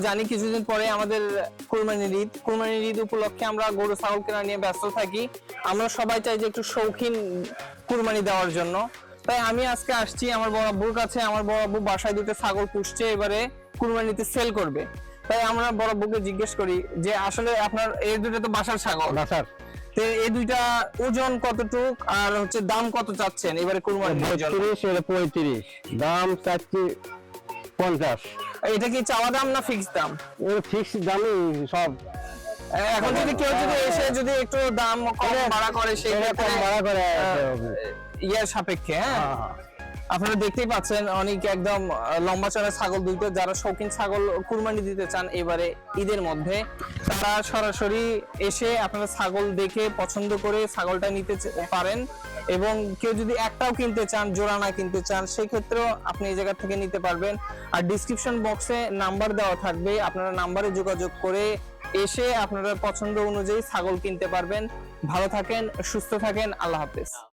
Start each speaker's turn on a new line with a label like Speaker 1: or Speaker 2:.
Speaker 1: জানি কিছুদিন পরে আমাদের কুরবানির ঈদ উপলক্ষে আমরা গরু ছাগল কেনা নিয়ে ব্যস্ত থাকি। আমরা সবাই চাই যে একটু শৌখিন কুরবানি দেওয়ার জন্য। তাই আমি আজকে আসছি আমার বড় আব্বুর কাছে। আমার বড় আব্বু বাসায় দুটো ছাগল পুষছে, এবারে কুরবানিতে সেল করবে। তাই আমরা বড় আব্বুকে জিজ্ঞেস করি যে আসলে আপনার এই দুটো তো বাসার ছাগল,
Speaker 2: বাসার
Speaker 1: এই দুইটা ওজন কতটুক আর হচ্ছে দাম কত চাচ্ছেন এবারে কুরবানির জন্য?
Speaker 2: 35, দাম চাচ্ছি 50।
Speaker 1: এটা কি চাওয়া দাম না ফিক্স দাম?
Speaker 2: ফিক্স দামই সব।
Speaker 1: এখন যদি কেউ যদি এসে যদি একটু দাম কম ভাড়া করে সেই
Speaker 2: কম ভাড়া করে
Speaker 1: ইয়ার সাপেক্ষে, হ্যাঁ আপনারা দেখতেই পাচ্ছেন অনেক একদম লম্বা চড়া ছাগল দুইটা। যারা শৌখিন ছাগল কুরবানি দিতে চান এবারে ঈদের মধ্যে, তারা সরাসরি এসে আপনারা ছাগল দেখে পছন্দ করে ছাগলটা নিতে পারেন। এবং কেউ যদি একটাও কিনতে চান, জোড়া না কিনতে চান, সেক্ষেত্রেও আপনি এই জায়গা থেকে নিতে পারবেন। আর ডিসক্রিপশন বক্সে নাম্বার দেওয়া থাকবে, আপনারা নাম্বারে যোগাযোগ করে এসে আপনারা পছন্দ অনুযায়ী ছাগল কিনতে পারবেন। ভালো থাকেন, সুস্থ থাকেন, আল্লাহ হাফেজ।